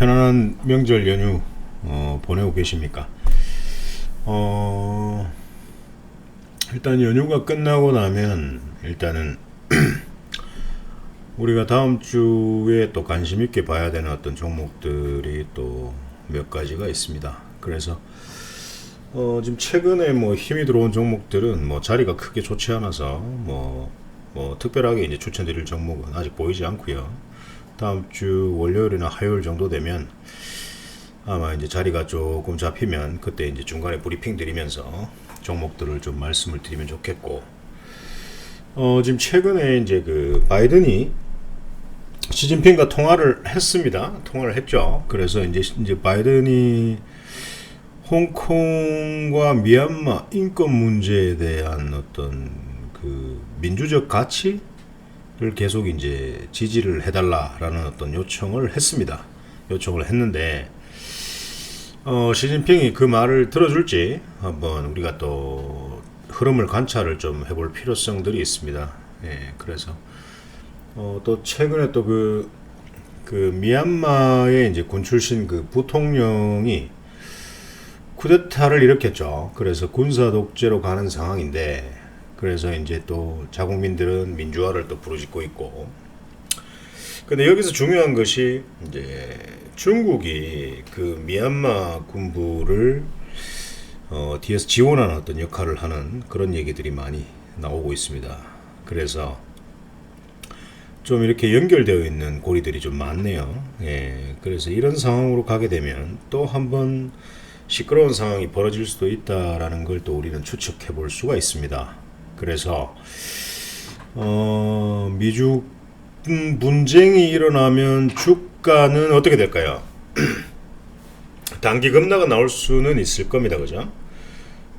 편안한 명절 연휴 보내고 계십니까? 일단 연휴가 끝나고 나면 일단은 우리가 다음 주에 또 관심 있게 봐야 되는 어떤 종목들이 또 몇 가지가 있습니다. 그래서 지금 최근에 뭐 힘이 들어온 종목들은 뭐 자리가 크게 좋지 않아서 뭐 특별하게 이제 추천드릴 종목은 아직 보이지 않고요. 다음 주 월요일이나 화요일 정도 되면 아마 이제 자리가 조금 잡히면 그때 이제 중간에 브리핑 드리면서 종목들을 좀 말씀을 드리면 좋겠고, 지금 최근에 이제 그 바이든이 시진핑과 통화를 했습니다. 통화를 했죠. 그래서 이제 바이든이 홍콩과 미얀마 인권 문제에 대한 어떤 그 민주적 가치를 계속 이제 지지를 해달라라는 어떤 요청을 했습니다. 요청을 했는데, 시진핑이 그 말을 들어줄지 한번 우리가 또 흐름을 관찰을 좀 해볼 필요성들이 있습니다. 예, 그래서 또 최근에 또 그 미얀마의 이제 군 출신 그 부통령이 쿠데타를 일으켰죠. 그래서 군사 독재로 가는 상황인데, 그래서 이제 또 자국민들은 민주화를 또 부르짖고 있고. 근데 여기서 중요한 것이 이제 중국이 그 미얀마 군부를 뒤에서 지원하는 어떤 역할을 하는 그런 얘기들이 많이 나오고 있습니다. 그래서 좀 이렇게 연결되어 있는 고리들이 좀 많네요. 예, 그래서 이런 상황으로 가게 되면 또 한번 시끄러운 상황이 벌어질 수도 있다라는 걸 또 우리는 추측해 볼 수가 있습니다. 그래서 미중 분쟁이 일어나면 주가는 어떻게 될까요? 단기 급락은 나올 수는 있을 겁니다. 그죠?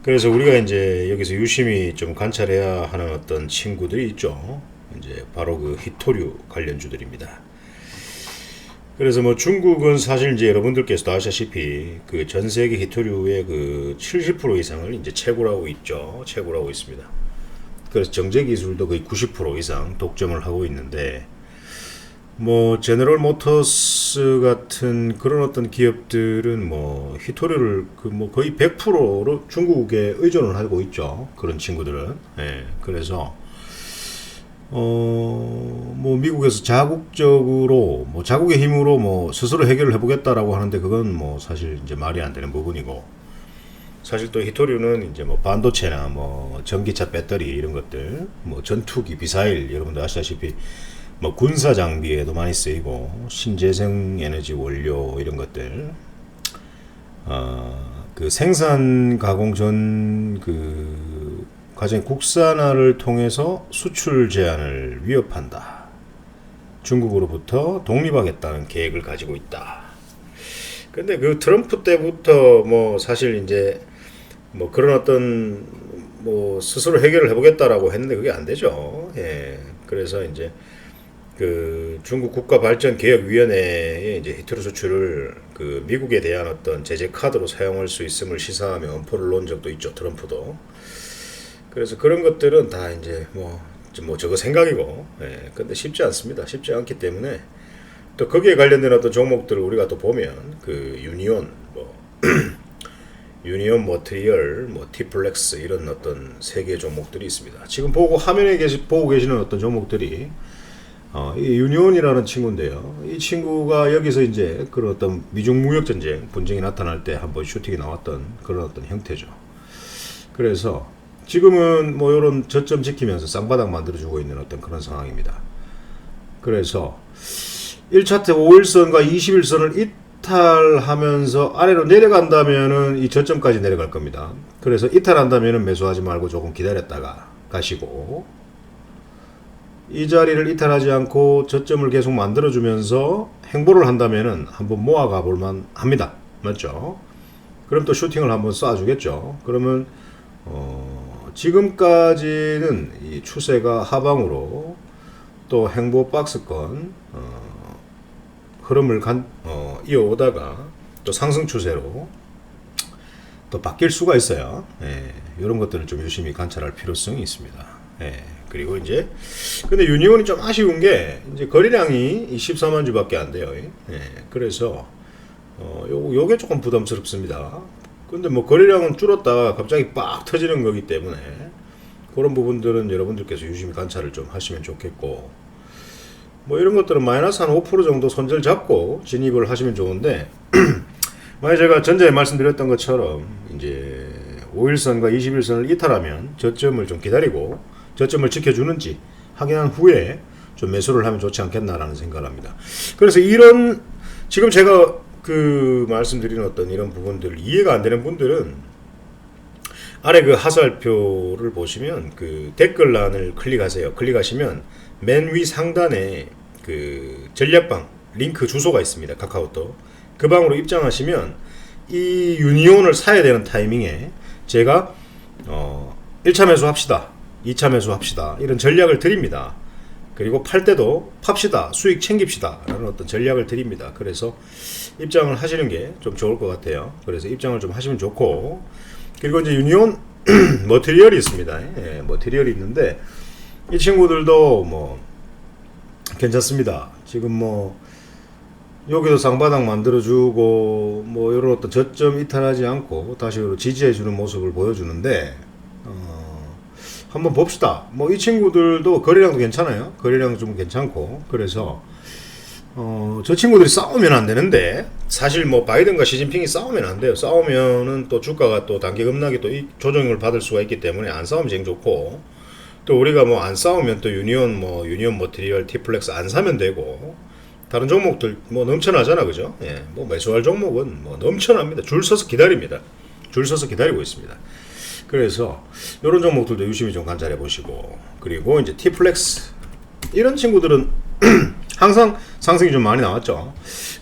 그래서 우리가 이제 여기서 유심히 좀 관찰해야 하는 어떤 친구들이 있죠. 이제 바로 그 히토류 관련주들입니다. 그래서 뭐 중국은 사실 이제 여러분들께서도 아시다시피 그 전 세계 히토류의 그 70% 이상을 이제 채굴하고 있죠. 채굴하고 있습니다. 그래서 정제 기술도 거의 90% 이상 독점을 하고 있는데, 뭐 제너럴 모터스 같은 그런 어떤 기업들은 뭐 히토류를 그 뭐 거의 100%로 중국에 의존을 하고 있죠. 그런 친구들은. 예. 그래서 뭐 미국에서 자국적으로 뭐 자국의 힘으로 뭐 스스로 해결을 해보겠다라고 하는데, 그건 뭐 사실 이제 말이 안 되는 부분이고, 사실 또 히토류는 이제 뭐 반도체나 뭐 전기차 배터리 이런 것들, 뭐 전투기, 미사일, 여러분들 아시다시피 뭐 군사 장비에도 많이 쓰이고, 신재생 에너지 원료 이런 것들, 그 생산 가공 전 그 과정 국산화를 통해서 수출 제한을 위협한다. 중국으로부터 독립하겠다는 계획을 가지고 있다. 근데 그 트럼프 때부터 뭐 사실 이제 뭐 그런 어떤 뭐 스스로 해결을 해보겠다라고 했는데 그게 안 되죠. 예. 그래서 이제 그 중국 국가발전개혁위원회에 이제 히토류 수출을 그 미국에 대한 어떤 제재 카드로 사용할 수 있음을 시사하며 엄포를 놓은 적도 있죠. 트럼프도. 그래서 그런 것들은 다 이제 뭐 저거 생각이고, 예. 근데 쉽지 않습니다. 쉽지 않기 때문에 또 거기에 관련된 어떤 종목들을 우리가 또 보면 그 유니온, 뭐 유니온 머티리얼, 뭐 티플렉스 이런 어떤 세 개의 종목들이 있습니다. 지금 화면에 보고 계시는 어떤 종목들이 이 유니온이라는 친구인데요. 이 친구가 여기서 이제 그런 어떤 미중 무역 전쟁 분쟁이 나타날 때 한번 슈팅이 나왔던 그런 어떤 형태죠. 그래서 지금은 뭐 이런 저점 지키면서 쌍바닥 만들어주고 있는 어떤 그런 상황입니다. 그래서 1차트 5일선과 21선을 이탈하면서 아래로 내려간다면은 이 저점까지 내려갈 겁니다. 그래서 이탈한다면은 매수하지 말고 조금 기다렸다가 가시고, 이 자리를 이탈하지 않고 저점을 계속 만들어주면서 행보를 한다면은 한번 모아가 볼만 합니다. 맞죠? 그럼 또 슈팅을 한번 쏴주겠죠. 그러면 지금까지는 이 추세가 하방으로 또 행보 박스권 흐름을 이어오다가 또 상승 추세로 또 바뀔 수가 있어요. 예, 이런 것들을 좀 유심히 관찰할 필요성이 있습니다. 예, 그리고 이제 근데 유니온이 좀 아쉬운 게 이제 거래량이 14만 주밖에 안 돼요. 예, 그래서 요게 조금 부담스럽습니다. 근데 뭐 거래량은 줄었다가 갑자기 빡 터지는 거기 때문에 그런 부분들은 여러분들께서 유심히 관찰을 좀 하시면 좋겠고, 뭐 이런 것들은 마이너스 한 5% 정도 손절 잡고 진입을 하시면 좋은데, 만약 제가 전자에 말씀드렸던 것처럼 이제 5일선과 21선을 이탈하면 저점을 좀 기다리고 저점을 지켜주는지 확인한 후에 좀 매수를 하면 좋지 않겠나라는 생각을 합니다. 그래서 이런 지금 제가 그 말씀드리는 어떤 이런 부분들 이해가 안 되는 분들은 아래 그 하살표를 보시면 그 댓글란을 클릭하세요. 클릭하시면 맨 위 상단에 그 전략방 링크 주소가 있습니다. 카카오톡. 그 방으로 입장하시면 이 유니온을 사야 되는 타이밍에 제가 1차 매수 합시다. 2차 매수 합시다. 이런 전략을 드립니다. 그리고 팔 때도 팝시다. 수익 챙깁시다. 라는 어떤 전략을 드립니다. 그래서 입장을 하시는 게 좀 좋을 것 같아요. 그래서 입장을 좀 하시면 좋고, 그리고 이제 유니온 머티리얼이 있습니다. 예, 머티리얼이 있는데 이 친구들도 뭐 괜찮습니다. 지금 뭐 여기도 쌍바닥 만들어주고 뭐 이런 어떤 저점 이탈하지 않고 다시 지지해주는 모습을 보여주는데 한번 봅시다. 뭐 이 친구들도 거래량도 괜찮아요. 거래량 좀 괜찮고, 그래서 저 친구들이 싸우면 안 되는데, 사실 뭐 바이든과 시진핑이 싸우면 안 돼요. 싸우면은 또 주가가 또 단기 급락이 또 조정을 받을 수가 있기 때문에 안 싸우면 제일 좋고, 또 우리가 뭐 안 싸우면 또 유니온 머티리얼 티플렉스 안 사면 되고, 다른 종목들 뭐 넘쳐나잖아, 그죠? 예, 뭐 매수할 종목은 뭐 넘쳐납니다. 줄 서서 기다립니다. 줄 서서 기다리고 있습니다. 그래서 이런 종목들도 유심히 좀 관찰해 보시고, 그리고 이제 티플렉스 이런 친구들은 항상 상승이 좀 많이 나왔죠.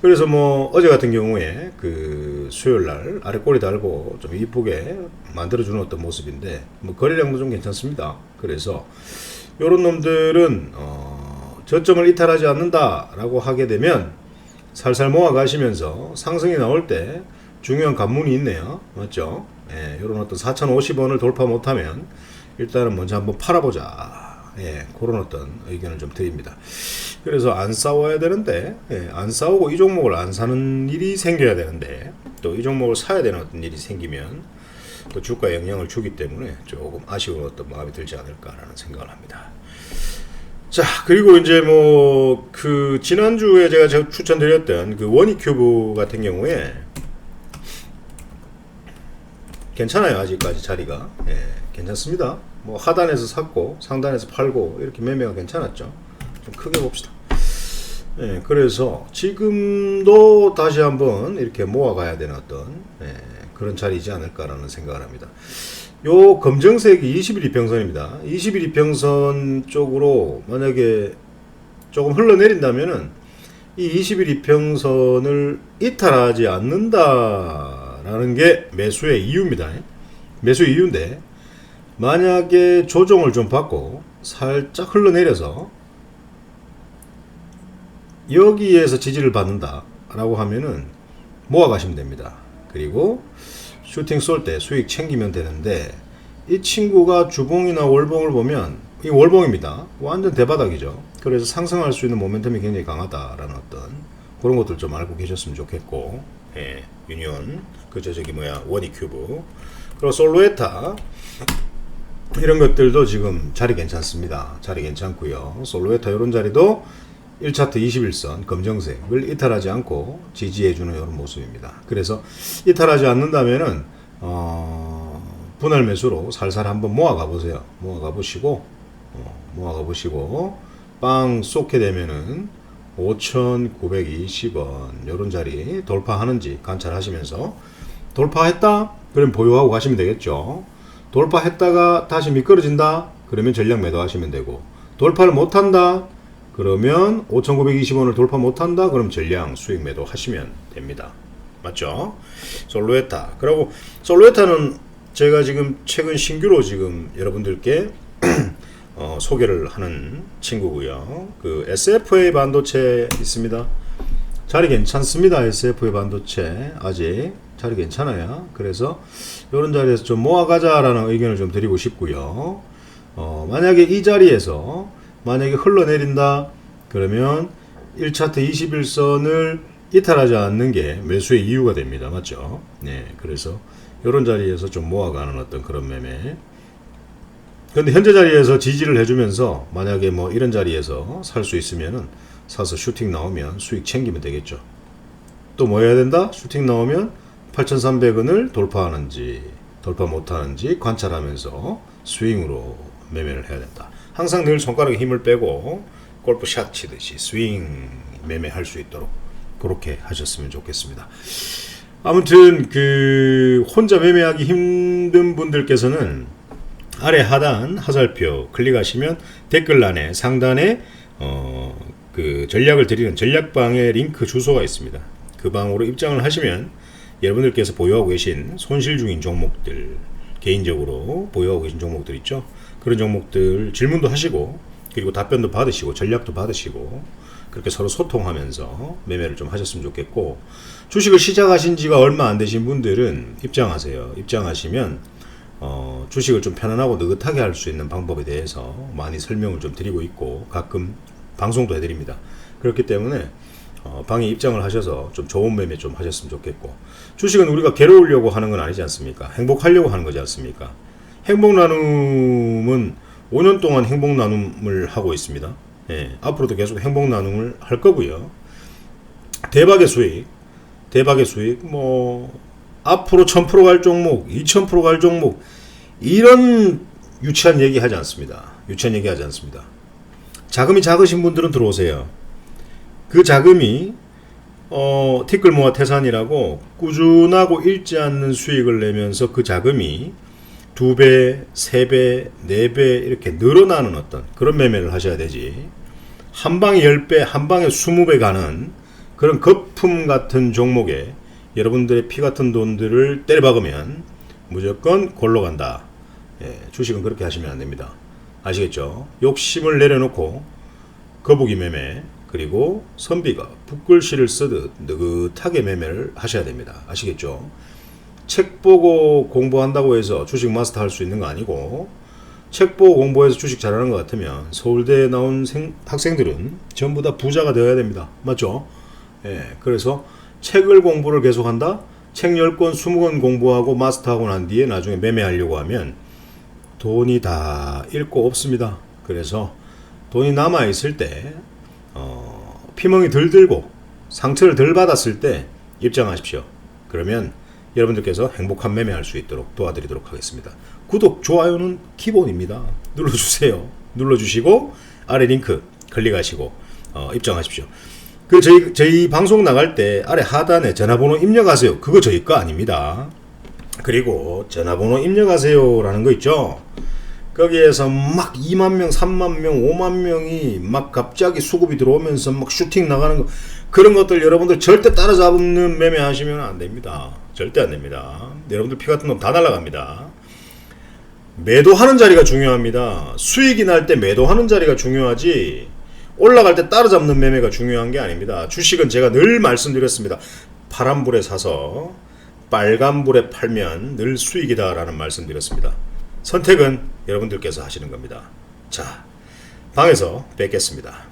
그래서 뭐 어제 같은 경우에 그 수요일 날 아래 꼬리 달고 좀 이쁘게 만들어주는 어떤 모습인데, 뭐 거래량도 좀 괜찮습니다. 그래서 이런 놈들은 저점을 이탈하지 않는다라고 하게 되면 살살 모아 가시면서 상승이 나올 때 중요한 관문이 있네요. 맞죠? 예, 이런 어떤 4,050원을 돌파 못하면 일단은 먼저 한번 팔아보자. 예, 그런 어떤 의견을 좀 드립니다. 그래서 안 싸워야 되는데, 예, 안 싸우고 이 종목을 안 사는 일이 생겨야 되는데, 또 이 종목을 사야 되는 어떤 일이 생기면 또 주가에 영향을 주기 때문에 조금 아쉬운 어떤 마음이 들지 않을까라는 생각을 합니다. 자, 그리고 이제 뭐 그 지난주에 제가 추천드렸던 그 원익큐브 같은 경우에 괜찮아요. 아직까지 자리가. 예, 괜찮습니다. 뭐 하단에서 샀고 상단에서 팔고 이렇게 매매가 괜찮았죠. 좀 크게 봅시다. 예, 그래서 지금도 다시 한번 이렇게 모아가야 되는 어떤 그런 자리이지 않을까라는 생각을 합니다. 요 검정색이 21이평선입니다. 21이평선 쪽으로 만약에 조금 흘러내린다면은 이 21이평선을 이탈하지 않는다라는 게 매수의 이유입니다. 매수의 이유인데, 만약에 조정을 좀 받고 살짝 흘러내려서 여기에서 지지를 받는다라고 하면은 모아 가시면 됩니다. 그리고 슈팅 쏠 때 수익 챙기면 되는데, 이 친구가 주봉이나 월봉을 보면 이 월봉입니다. 완전 대바닥이죠. 그래서 상승할 수 있는 모멘텀이 굉장히 강하다라는 어떤 그런 것들 좀 알고 계셨으면 좋겠고, 예, 유니온, 그저 저기 뭐야 원익큐브, 그리고 솔로에타 이런 것들도 지금 자리 괜찮습니다. 자리 괜찮고요. 솔로에타 이런 자리도 1차트 21선 검정색을 이탈하지 않고 지지해주는 이런 모습입니다. 그래서 이탈하지 않는다면은 분할 매수로 살살 한번 모아가 보세요. 모아가 보시고 빵 쏟게 되면은 5,920원 이런 자리 돌파하는지 관찰하시면서, 돌파했다? 그럼 보유하고 가시면 되겠죠. 돌파했다가 다시 미끄러진다? 그러면 전략 매도하시면 되고, 돌파를 못한다? 그러면 5,920원을 돌파 못한다? 그럼 전량 수익 매도 하시면 됩니다. 맞죠? 솔로에타. 그리고 솔로에타는 제가 지금 최근 신규로 지금 여러분들께 소개를 하는 친구고요. 그 SFA 반도체 있습니다. 자리 괜찮습니다. SFA 반도체 아직 자리 괜찮아요. 그래서 이런 자리에서 좀 모아가자라는 의견을 좀 드리고 싶고요. 만약에 이 자리에서 만약에 흘러내린다 그러면 1차트 21선을 이탈하지 않는 게 매수의 이유가 됩니다. 맞죠? 네, 그래서 이런 자리에서 좀 모아가는 어떤 그런 매매. 그런데 현재 자리에서 지지를 해주면서 만약에 뭐 이런 자리에서 살 수 있으면은 사서 슈팅 나오면 수익 챙기면 되겠죠. 또 뭐 해야 된다? 슈팅 나오면 8,300원을 돌파하는지 돌파 못하는지 관찰하면서 스윙으로 매매를 해야 된다. 항상 늘 손가락에 힘을 빼고 골프샷 치듯이 스윙 매매할 수 있도록 그렇게 하셨으면 좋겠습니다. 아무튼 그 혼자 매매하기 힘든 분들께서는 아래 하단 하살표 클릭하시면 댓글란에 상단에 그 전략을 드리는 전략방의 링크 주소가 있습니다. 그 방으로 입장을 하시면 여러분들께서 보유하고 계신 손실 중인 종목들, 개인적으로 보유하고 계신 종목들 있죠. 그런 종목들 질문도 하시고 그리고 답변도 받으시고 전략도 받으시고 그렇게 서로 소통하면서 매매를 좀 하셨으면 좋겠고, 주식을 시작하신 지가 얼마 안 되신 분들은 입장하세요. 입장하시면 주식을 좀 편안하고 느긋하게 할 수 있는 방법에 대해서 많이 설명을 좀 드리고 있고 가끔 방송도 해드립니다. 그렇기 때문에 방에 입장을 하셔서 좀 좋은 매매 좀 하셨으면 좋겠고, 주식은 우리가 괴로우려고 하는 건 아니지 않습니까? 행복하려고 하는 거지 않습니까? 행복 나눔은 5년 동안 행복 나눔을 하고 있습니다. 예, 앞으로도 계속 행복 나눔을 할 거고요. 대박의 수익, 뭐 앞으로 1000% 갈 종목, 2000% 갈 종목, 이런 유치한 얘기 하지 않습니다. 자금이 작으신 분들은 들어오세요. 그 자금이 티끌 모아 태산이라고 꾸준하고 잃지 않는 수익을 내면서 그 자금이 2배, 3배, 4배 이렇게 늘어나는 어떤 그런 매매를 하셔야 되지, 한 방에 10배, 한 방에 20배 가는 그런 거품 같은 종목에 여러분들의 피 같은 돈들을 때려박으면 무조건 골로 간다. 예, 주식은 그렇게 하시면 안 됩니다. 아시겠죠? 욕심을 내려놓고 거북이 매매, 그리고 선비가 붓글씨를 쓰듯 느긋하게 매매를 하셔야 됩니다. 아시겠죠? 책 보고 공부한다고 해서 주식 마스터 할 수 있는 거 아니고, 책 보고 공부해서 주식 잘하는 것 같으면 서울대에 나온 학생들은 전부 다 부자가 되어야 됩니다. 맞죠? 예, 그래서 책을 공부를 계속한다? 책 10권, 20권 공부하고 마스터하고 난 뒤에 나중에 매매하려고 하면 돈이 다 잃고 없습니다. 그래서 돈이 남아있을 때 피멍이 덜 들고 상처를 덜 받았을 때 입장하십시오. 그러면 여러분들께서 행복한 매매할 수 있도록 도와드리도록 하겠습니다. 구독, 좋아요는 기본입니다. 눌러주세요. 눌러주시고 아래 링크 클릭하시고 입장하십시오. 그 저희 방송 나갈 때 아래 하단에 전화번호 입력하세요. 그거 저희 거 아닙니다. 그리고 전화번호 입력하세요라는 거 있죠. 거기에서 막 2만 명, 3만 명, 5만 명이 막 갑자기 수급이 들어오면서 막 슈팅 나가는 거, 그런 것들 여러분들 절대 따라잡는 매매 하시면 안 됩니다. 절대 안 됩니다. 여러분들 피 같은 놈 다 날아갑니다. 매도하는 자리가 중요합니다. 수익이 날 때 매도하는 자리가 중요하지, 올라갈 때 따라잡는 매매가 중요한 게 아닙니다. 주식은 제가 늘 말씀드렸습니다. 파란불에 사서 빨간불에 팔면 늘 수익이다 라는 말씀드렸습니다. 선택은 여러분들께서 하시는 겁니다. 자, 방에서 뵙겠습니다.